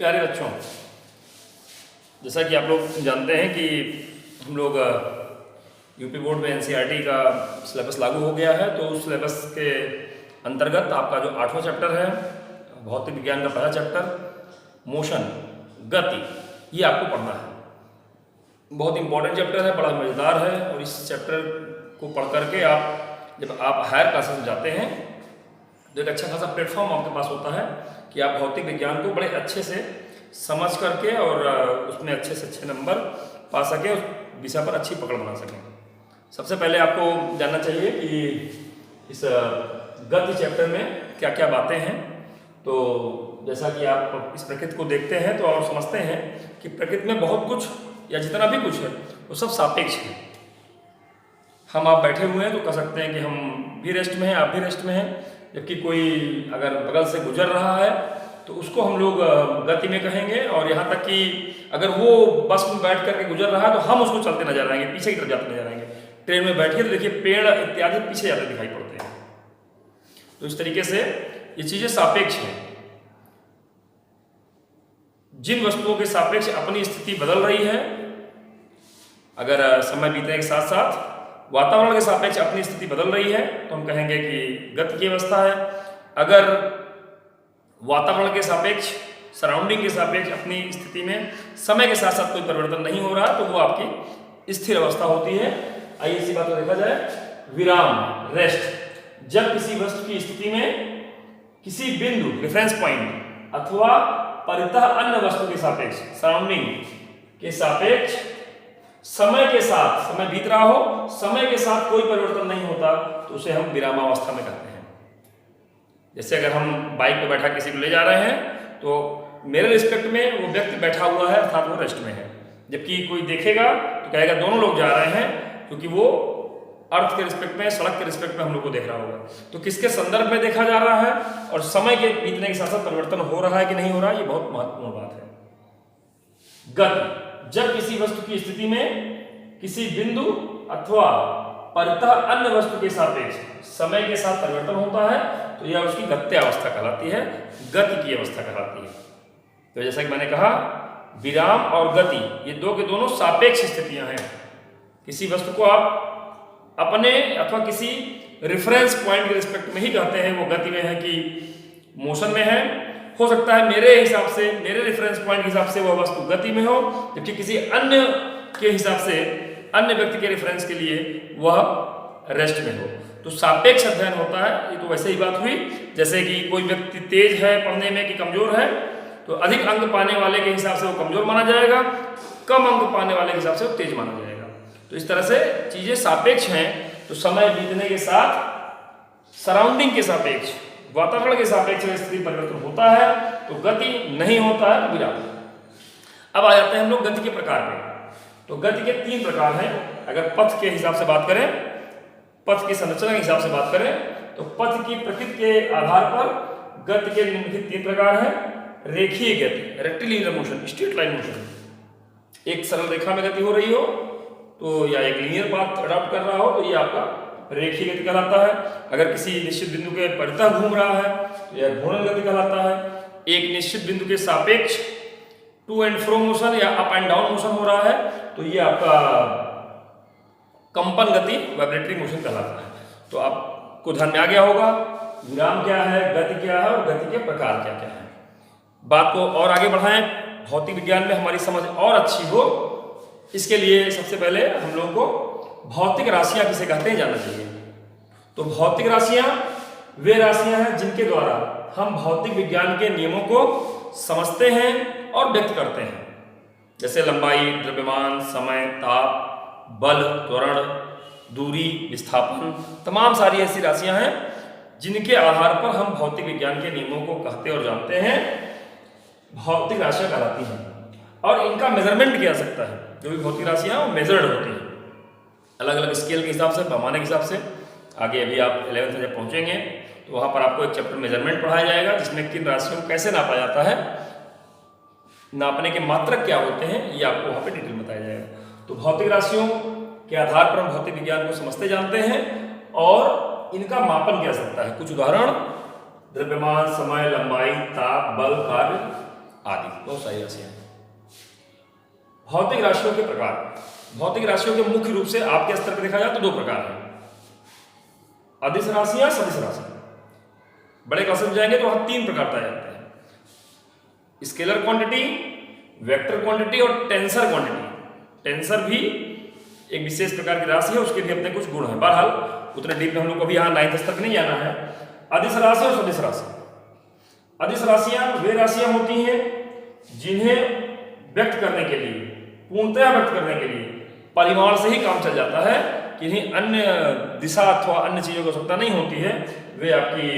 प्यारे बच्चों, जैसा कि आप लोग जानते हैं कि हम लोग यूपी बोर्ड में एनसीईआरटी का सिलेबस लागू हो गया है। तो उस सिलेबस के अंतर्गत आपका जो 8वां चैप्टर है भौतिक विज्ञान का पहला चैप्टर मोशन गति, ये आपको पढ़ना है। बहुत इंपॉर्टेंट चैप्टर है, बड़ा मज़ेदार है। और इस चैप्टर को पढ़ करके जब आप हायर क्लासेस में जाते हैं तो एक अच्छा खासा प्लेटफॉर्म आपके पास होता है कि आप भौतिक विज्ञान को बड़े अच्छे से समझ करके और उसमें अच्छे से अच्छे नंबर पा सकें, उस विषय पर अच्छी पकड़ बना सकें। सबसे पहले आपको जानना चाहिए कि इस गति चैप्टर में क्या क्या बातें हैं। तो जैसा कि आप इस प्रकृति को देखते हैं तो और समझते हैं कि प्रकृति में बहुत कुछ या जितना भी कुछ है वो सब सापेक्ष है। हम आप बैठे हुए हैं तो कह सकते हैं कि हम भी रेस्ट में हैं, आप भी रेस्ट में हैं, जबकि कोई अगर बगल से गुजर रहा है तो उसको हम लोग गति में कहेंगे। और यहाँ तक कि अगर वो बस में बैठ करके गुजर रहा है तो हम उसको चलते नजर आएंगे, पीछे की तरफ जाते नजर आएंगे। ट्रेन में बैठिए तो देखिए पेड़ इत्यादि पीछे जाते दिखाई पड़ते हैं। तो इस तरीके से ये चीजें सापेक्ष हैं। जिन वस्तुओं के सापेक्ष अपनी स्थिति बदल रही है, अगर समय बीतने के साथ साथ वातावरण के सापेक्ष अपनी स्थिति बदल रही है तो हम कहेंगे कि गति की अवस्था है। अगर वातावरण के सापेक्ष, सराउंडिंग के सापेक्ष अपनी स्थिति में समय के साथ साथ कोई परिवर्तन नहीं हो रहा तो वो आपकी स्थिर अवस्था होती है। आइए इसी बात को देखा जाए। विराम, रेस्ट, जब किसी वस्तु की स्थिति में किसी बिंदु रेफरेंस पॉइंट अथवा परितः अन्य वस्तु के सापेक्ष, सराउंडिंग के सापेक्ष समय के साथ, समय बीत रहा हो, समय के साथ कोई परिवर्तन नहीं होता तो उसे हम विरामावस्था में कहते हैं। जैसे अगर हम बाइक पे बैठा किसी को ले जा रहे हैं तो मेरे रिस्पेक्ट में वो व्यक्ति बैठा हुआ है अर्थात वो रेस्ट में है, जबकि कोई देखेगा तो कहेगा दोनों लोग जा रहे हैं, क्योंकि वो अर्थ के रिस्पेक्ट में, सड़क के रिस्पेक्ट में हम लोग को देख रहा होगा। तो किसके संदर्भ में देखा जा रहा है और समय के बीतने के साथ साथ परिवर्तन हो रहा है कि नहीं हो रहा है, ये बहुत महत्वपूर्ण बात है। गति, जब किसी वस्तु की स्थिति में किसी बिंदु अथवा परितः अन्य वस्तु के सापेक्ष समय के साथ परिवर्तन होता है तो यह उसकी गत्यावस्था कहलाती है, गति की अवस्था कहलाती है। तो जैसा कि मैंने कहा, विराम और गति ये दो के दोनों सापेक्ष स्थितियां हैं। किसी वस्तु को आप अपने अथवा किसी रेफरेंस पॉइंट के रिस्पेक्ट में ही कहते हैं वो गति में है कि मोशन में है। हो सकता है मेरे हिसाब से, मेरे रेफरेंस पॉइंट के हिसाब से वह वस्तु गति में हो, जबकि किसी अन्य के हिसाब से, अन्य व्यक्ति के रेफरेंस के लिए वह रेस्ट में हो। तो सापेक्ष अध्ययन होता है। ये तो वैसे ही बात हुई जैसे कि कोई व्यक्ति तेज है पढ़ने में कि कमजोर है, तो अधिक अंक पाने वाले के हिसाब से वो कमजोर माना जाएगा, कम अंक पाने वाले के हिसाब से वो तेज माना जाएगा। तो इस तरह से चीजें सापेक्ष हैं। तो समय बीतने के साथ सराउंडिंग के सापेक्ष, वातावरण के सापेक्ष स्थिति परिवर्तन होता है तो गति नहीं होता है, विराम। अब आ जाते हैं हम लोग गति के प्रकार पे। तो गति के 3 प्रकार हैं। अगर पथ के हिसाब से बात करें, पथ की संरचना के हिसाब से बात करें तो पथ की प्रकृति के आधार पर गति के निम्नलिखित 3 प्रकार हैं। रेखीय गति, rectilinear motion, straight line motion. एक सरल रेखा में गति हो रही हो तो या एक लीनियर पाथ अडॉप्ट कर रहा हो तो ये आपका रेखीय गति कहलाता है। अगर किसी निश्चित बिंदु के परितः घूम रहा है तो यह घूर्णन गति कहलाता है। एक निश्चित बिंदु के सापेक्ष टू एंड फ्रो मोशन या अप एंड डाउन मोशन हो रहा है तो ये आपका कंपन गति, वाइब्रेटरी मोशन कहलाता है। तो आपको ध्यान में आ गया होगा विराम क्या है, गति क्या है और गति के प्रकार क्या क्या है। बात को और आगे बढ़ाएं, भौतिक विज्ञान में हमारी समझ और अच्छी हो, इसके लिए सबसे पहले हम लोगों को भौतिक राशियां किसे कहते हैं जानना चाहिए। तो भौतिक राशियां वे राशियां हैं जिनके द्वारा हम भौतिक विज्ञान के नियमों को समझते हैं और व्यक्त करते हैं। जैसे लंबाई, द्रव्यमान, समय, ताप, बल, त्वरण, दूरी, विस्थापन, तमाम सारी ऐसी राशियां हैं जिनके आधार पर हम भौतिक विज्ञान के नियमों को कहते और जानते हैं, भौतिक राशियां कहलाती हैं। और इनका मेजरमेंट किया जा सकता है। जो भी भौतिक राशियां वो मेजर्ड होती हैं अलग अलग स्केल के हिसाब से, पैमाने के हिसाब से। आगे अभी आप 11th में जब पहुंचेंगे तो वहां पर आपको एक चैप्टर मेजरमेंट पढ़ाया जाएगा जिसमें किन राशियों को कैसे नापा जाता है, नापने के मात्रक क्या होते हैं, ये आपको वहां पे डिटेल बताया जाएगा। तो भौतिक राशियों के आधार पर हम भौतिक विज्ञान को समझते जानते हैं और इनका मापन किया जा सकता है। कुछ उदाहरण: द्रव्यमान, समय, लंबाई, ताप, बल, कार्य, आदि, बहुत सारी राशियां हैं। भौतिक राशियों के प्रकार। भौतिक राशियों के मुख्य रूप से आपके स्तर पर देखा जाए तो 2 प्रकार हैं, अदिश राशि या सदिश राशि। बड़े क्लास में जाएंगे तो वहां 3 प्रकार पाए जाते हैं, स्केलर क्वांटिटी, वेक्टर क्वांटिटी और टेंसर क्वांटिटी। टेंसर भी एक विशेष प्रकार की राशि है, उसके भी अपने कुछ गुण हैं। बहरहाल उतने डीप में हम लोग को भी यहाँ 9th स्तर तक नहीं जाना है। अदिश राशि और सदिश राशि। अदिश राशियां वे राशियां होती हैं जिन्हें व्यक्त करने के लिए, पूर्णतया व्यक्त करने के लिए परिमाण से ही काम चल जाता है, किन्हीं अन्य दिशा अथवा अन्य चीजों की आवश्यकता नहीं होती है, वे आपकी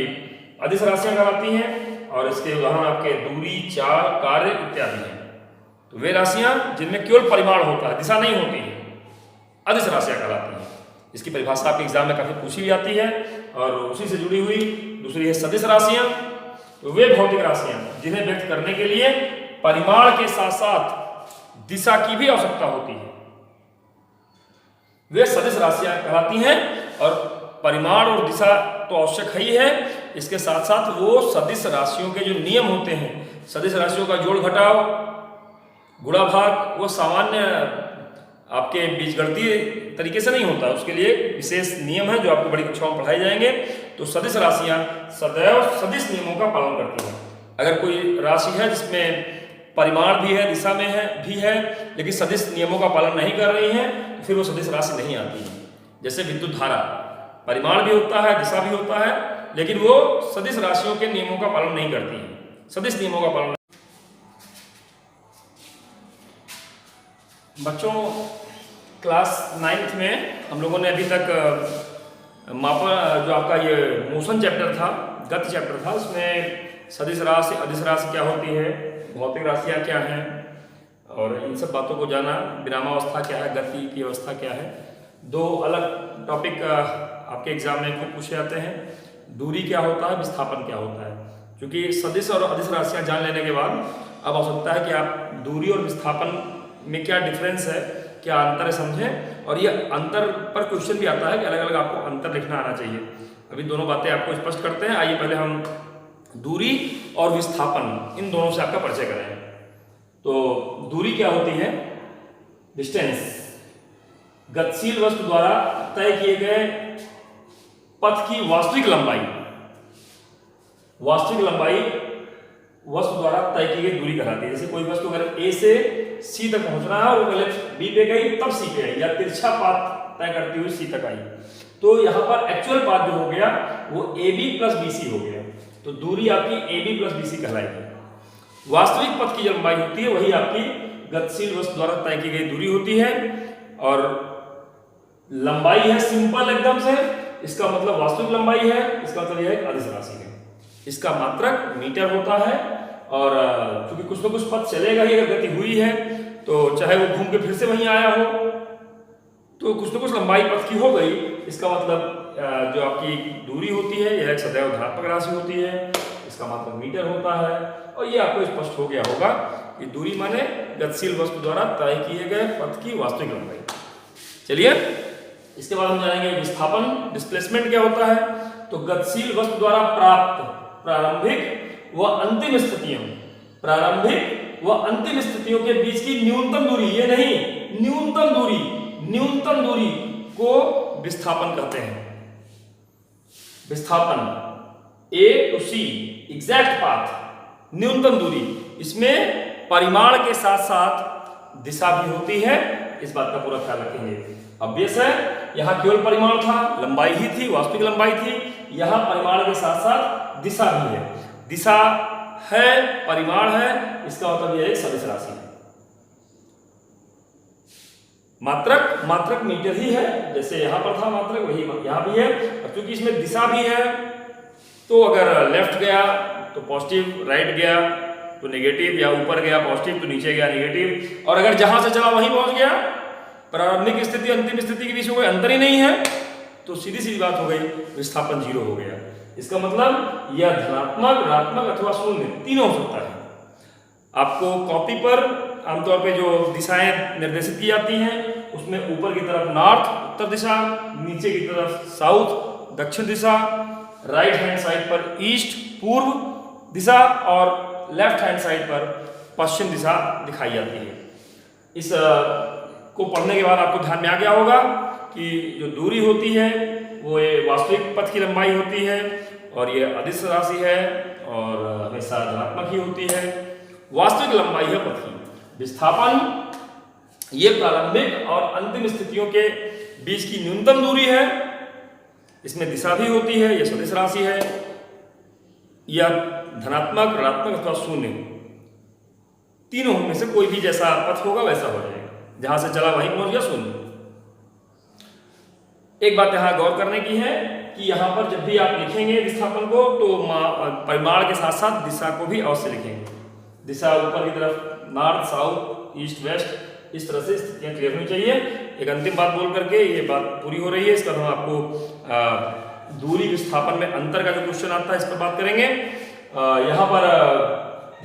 अदिश राशियां कहलाती हैं। और इसके उदाहरण आपके दूरी, चाल, कार्य इत्यादि हैं। तो वे राशियां जिनमें केवल परिमाण होता है, दिशा नहीं होती है, अदिश राशियां कहलाती हैं। इसकी परिभाषा आपके एग्जाम में काफी पूछी जाती है और उसी से जुड़ी हुई दूसरी है सदिश राशियां। तो वे भौतिक राशियां जिन्हें व्यक्त करने के लिए परिमाण के साथ साथ दिशा की भी आवश्यकता होती है, वे सदिश राशियां कहलाती हैं। और परिमाण और दिशा तो आवश्यक ही है, इसके साथ साथ वो सदिश राशियों के जो नियम होते हैं, सदिश राशियों का जोड़ घटाव, गुणा भाग, वो सामान्य आपके बीजगणितीय तरीके से नहीं होता, उसके लिए विशेष नियम है जो आपको बड़ी कक्षाओं में पढ़ाए जाएंगे। तो सदिश राशियां सदैव सदिश नियमों का पालन करती हैं। अगर कोई राशि है जिसमें परिमाण भी है, दिशा में भी है, लेकिन सदिश नियमों का पालन नहीं कर रही है, तो फिर वो सदिश राशि नहीं आती है। जैसे विद्युत धारा, परिमाण भी होता है, दिशा भी होता है, लेकिन वो सदिश राशियों के नियमों का पालन नहीं करती है, सदिश नियमों का पालन। बच्चों, क्लास 9th में हम लोगों ने अभी तक मापा, जो आपका ये मोशन चैप्टर था, गति चैप्टर था, उसमें सदिश राशि, अदिश राशि क्या होती है, भौतिक राशियाँ क्या हैं, और इन सब बातों को जाना। विरामावस्था क्या है, गति की अवस्था क्या है। 2 अलग टॉपिक आपके एग्जाम में पूछे जाते हैं, दूरी क्या होता है, विस्थापन क्या होता है। क्योंकि सदिश और अदिश राशियाँ जान लेने के बाद अब आवश्यकता है कि आप दूरी और विस्थापन में क्या डिफरेंस है, क्या अंतर है, समझें। और ये अंतर पर क्वेश्चन भी आता है कि अलग अलग आपको अंतर लिखना आना चाहिए। अभी दोनों बातें आपको स्पष्ट करते हैं। आइए पहले हम दूरी और विस्थापन, इन दोनों से आपका परिचय करें। तो दूरी क्या होती है, डिस्टेंस, गतिशील वस्तु द्वारा तय किए गए पथ की वास्तविक लंबाई। वास्तविक लंबाई वस्तु द्वारा तय की गई दूरी कहलाती है। जैसे कोई वस्तु अगर ए से सी तक पहुंचना है और पहले बी पे गई तब सी पे आई, या तिरछा पाथ तय करती हुई सी तक आई, तो यहाँ पर एक्चुअल पाथ जो हो गया वो A B plus B C हो गया। तो दूरी आपकी A B plus B C कहलाएगी। वास्तविक पथ की लंबाई होती है वही आपकी गतिशील वस्तु द्वारा तय की गई दूरी होती है। और लंबाई है सिंपल एकदम से, इसका मतलब वास्तविक लंबाई है, इसका मतलब यह है अदिश राशि है। इसका मात्रक मीटर होता है। और क्योंकि कुछ ना कुछ पथ चलेगा ही, अगर गति हुई है तो चाहे वो घूम के फिर से वहीं आया हो, तो कुछ ना कुछ लंबाई पथ की हो गई। इसका मतलब जो आपकी दूरी होती है यह एक सदैव धनात्मक राशि होती है, इसका मतलब मीटर होता है। और ये आपको स्पष्ट हो गया होगा कि दूरी माने गतिशील वस्तु द्वारा तय किए गए पथ की वास्तविक लंबाई। चलिए इसके बाद हम जानेंगे विस्थापन, डिस्प्लेसमेंट क्या होता है। तो गतिशील वस्तु द्वारा प्राप्त प्रारंभिक व अंतिम स्थितियों, प्रारंभिक व अंतिम स्थितियों के बीच की न्यूनतम दूरी, ये नहीं न्यूनतम दूरी, न्यूनतम दूरी को विस्थापन कहते हैं। विस्थापन ए टू सी, एग्जैक्ट पाथ, न्यूनतम दूरी, इसमें परिमाण के साथ साथ दिशा भी होती है, इस बात का पूरा ख्याल रखेंगे। ऑब्वियस है, यहाँ केवल परिमाण था, लंबाई ही थी, वास्तविक लंबाई थी। यहाँ परिमाण के साथ साथ दिशा भी है, दिशा है, परिमाण है, इसका मतलब यह एक सदिश राशि है। मात्रक, मात्रक मीटर ही है, जैसे यहां पर था मात्रक वही यहां भी है। और क्योंकि इसमें दिशा भी है, तो अगर लेफ्ट गया तो पॉजिटिव, राइट गया तो नेगेटिव, या ऊपर गया पॉजिटिव तो नीचे गया नेगेटिव। और अगर जहां से चला वहीं पहुंच गया, प्रारंभिक स्थिति अंतिम स्थिति के बीच में कोई अंतर ही नहीं है, तो सीधी सीधी बात हो गई, विस्थापन 0 हो गया। इसका मतलब यह धनात्मक, ऋणात्मक अथवा शून्य तीनों हो सकता है। आपको कॉपी पर आमतौर पे जो दिशाएं निर्देशित की जाती हैं, उसमें ऊपर की तरफ नॉर्थ उत्तर दिशा, नीचे की तरफ साउथ दक्षिण दिशा, राइट हैंड साइड पर ईस्ट पूर्व दिशा, और लेफ्ट हैंड साइड पर पश्चिम दिशा दिखाई जाती है। इस को पढ़ने के बाद आपको ध्यान में आ गया होगा कि जो दूरी होती है वो ये वास्तविक पथ की लंबाई होती है और ये अदिश राशि है और हमेशा धनात्मक ही होती है। वास्तविक लंबाई है पथ की। विस्थापन ये प्रारंभिक और अंतिम स्थितियों के बीच की न्यूनतम दूरी है। इसमें दिशा भी होती है, यह सदिश राशि है। यह धनात्मक, ऋणात्मक अथवा शून्य, तीनों में से कोई भी जैसा पथ होगा वैसा हो जाएगा। जहां से चला वहीं पहुंच गया शून्य। एक बात यहां गौर करने की है कि यहां पर जब भी आप लिखेंगे विस्थापन को तो परिमाण के साथ साथ दिशा को भी अवश्य लिखेंगे। दिशा ऊपर की तरफ नॉर्थ, साउथ, ईस्ट, वेस्ट, इस तरह से स्थितियां क्लियर होनी चाहिए। एक अंतिम बात बोल करके ये बात पूरी हो रही है। इसका हम आपको दूरी विस्थापन में अंतर का जो क्वेश्चन आता है इस पर बात करेंगे। यहाँ पर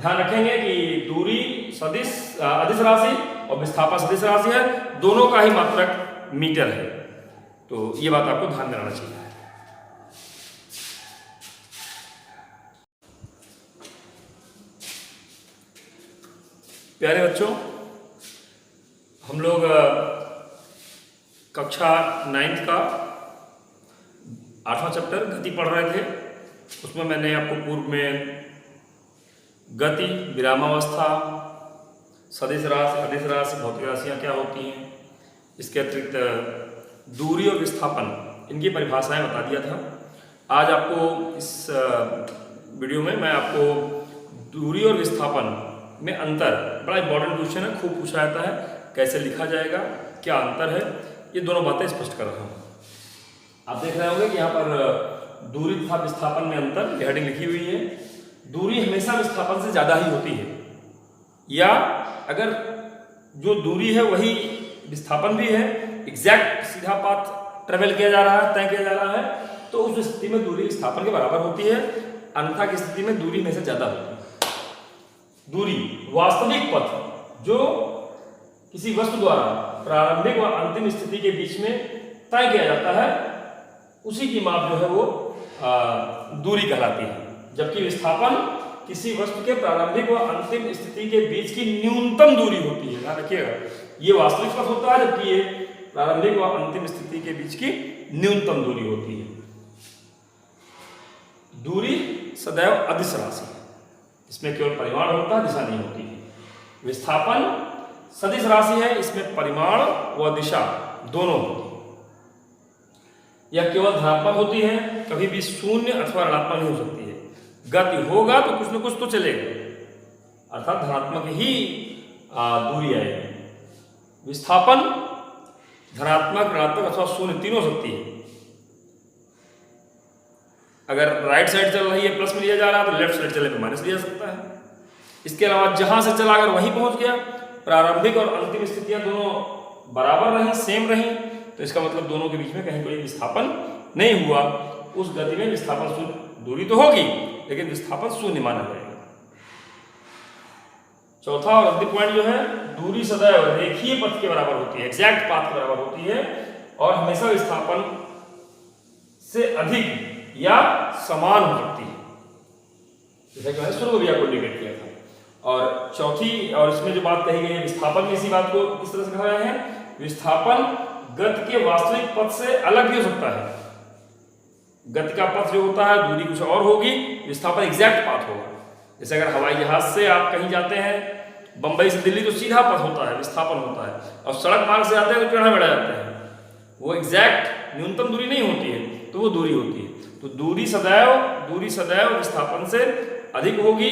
ध्यान रखेंगे कि दूरी सदिश अदिश राशि और विस्थापन सदिश राशि है, दोनों का ही मात्रक मीटर है। तो ये बात आपको ध्यान में रखना चाहिए। प्यारे बच्चों, हम लोग कक्षा 9th का 8वां चैप्टर गति पढ़ रहे थे। उसमें मैंने आपको पूर्व में गति, विरामावस्था, सदिश राशि, अदिश राशि, भौतिक राशियाँ क्या होती हैं, इसके अतिरिक्त दूरी और विस्थापन, इनकी परिभाषाएं बता दिया था। आज आपको इस वीडियो में मैं आपको दूरी और विस्थापन में अंतर, बड़ा इंपॉर्टेंट क्वेश्चन है, खूब पूछा जाता है, कैसे लिखा जाएगा, क्या अंतर है, ये दोनों बातें स्पष्ट कर रहा हूँ। आप देख रहे होंगे कि यहाँ पर दूरी तथा विस्थापन में अंतर हेडिंग लिखी हुई है। दूरी हमेशा विस्थापन से ज़्यादा ही होती है, या अगर जो दूरी है वही विस्थापन भी है, एग्जैक्ट सीधा पाथ ट्रेवल किया जा रहा है, तय किया जा रहा है, तो उस स्थिति में दूरी विस्थापन के बराबर होती है। अन्यथा की स्थिति में दूरी हमेशा ज़्यादा होती है। दूरी वास्तविक पथ जो किसी वस्तु द्वारा प्रारंभिक व अंतिम स्थिति के बीच में तय किया जाता है, उसी की माप जो है वो दूरी कहलाती है। जबकि विस्थापन किसी वस्तु के प्रारंभिक व अंतिम स्थिति के बीच की न्यूनतम दूरी होती है। ध्यान रखिएगा, ये वास्तविक पथ होता है, जबकि ये प्रारंभिक व अंतिम स्थिति के बीच की न्यूनतम दूरी होती है। दूरी सदैव अदिश राशि है, इसमें केवल परिमाण होता है, दिशा नहीं होती है। विस्थापन सदिश राशि है, इसमें परिमाण व दिशा दोनों होती है। यह केवल धनात्मक होती है, कभी भी शून्य अथवा ऋणात्मक नहीं हो सकती है। गति होगा तो कुछ न कुछ तो चलेगा, अर्थात धनात्मक ही दूरी आएगी। विस्थापन धनात्मक, ऋणात्मक अथवा शून्य तीनों हो सकती है। अगर राइट साइड चल रही है प्लस में लिया जा रहा है तो लेफ्ट साइड चलने पे माइनस लिया जा सकता है। इसके अलावा जहां से चला अगर वहीं पहुंच गया, प्रारंभिक और अंतिम स्थितियां दोनों बराबर रहीं, सेम रहीं, तो इसका मतलब दोनों के बीच में कहीं कोई विस्थापन नहीं हुआ। उस गति में विस्थापन शून्य, दूरी तो होगी लेकिन विस्थापन शून्य माना जाएगा। चौथा और अंतिम पॉइंट जो है, दूरी सदैव रेखीय पथ के बराबर होती है, एग्जैक्ट पाथ के बराबर होती है और हमेशा विस्थापन से अधिक या समान हो सकती है, जैसा कि मैंने शुरू में भी आपको इंडिकेट किया था। और चौथी, और इसमें जो बात कही गई है विस्थापन में, इसी बात को किस तरह से कहा गया है, विस्थापन गति के वास्तविक पथ से अलग भी हो सकता है। गति का पथ जो होता है, दूरी कुछ और होगी, विस्थापन एग्जैक्ट पाथ होगा। जैसे अगर हवाई जहाज से आप कहीं जाते हैं बंबई से दिल्ली, तो सीधा पथ होता है, विस्थापन होता है, और सड़क मार्ग से जाते हैं तो टेढ़ा मेढ़ा जाते हैं, वो एग्जैक्ट न्यूनतम दूरी नहीं होती है, तो वो दूरी होती है। तो दूरी सदैव विस्थापन से अधिक होगी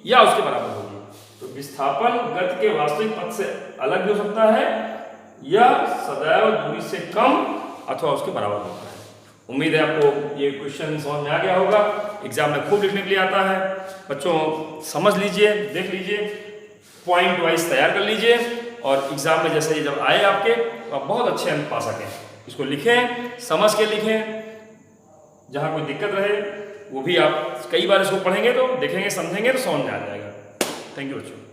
या उसके बराबर होगी। तो विस्थापन गति के वास्तविक पथ से अलग भी हो सकता है या सदैव दूरी से कम अथवा उसके बराबर होता है। उम्मीद है आपको ये क्वेश्चन समझ में आ गया होगा। एग्जाम में खूब लिखने के लिए आता है। बच्चों समझ लीजिए, देख लीजिए, पॉइंट वाइज तैयार कर लीजिए और एग्जाम में जैसे ये जब आए आपके तो आप बहुत अच्छे अंक पा सकें। इसको लिखें, समझ के लिखें, जहाँ कोई दिक्कत रहे वो भी आप कई बार इसको पढ़ेंगे तो देखेंगे, समझेंगे तो समझ में आ जाएगा। थैंक यू बच्चों।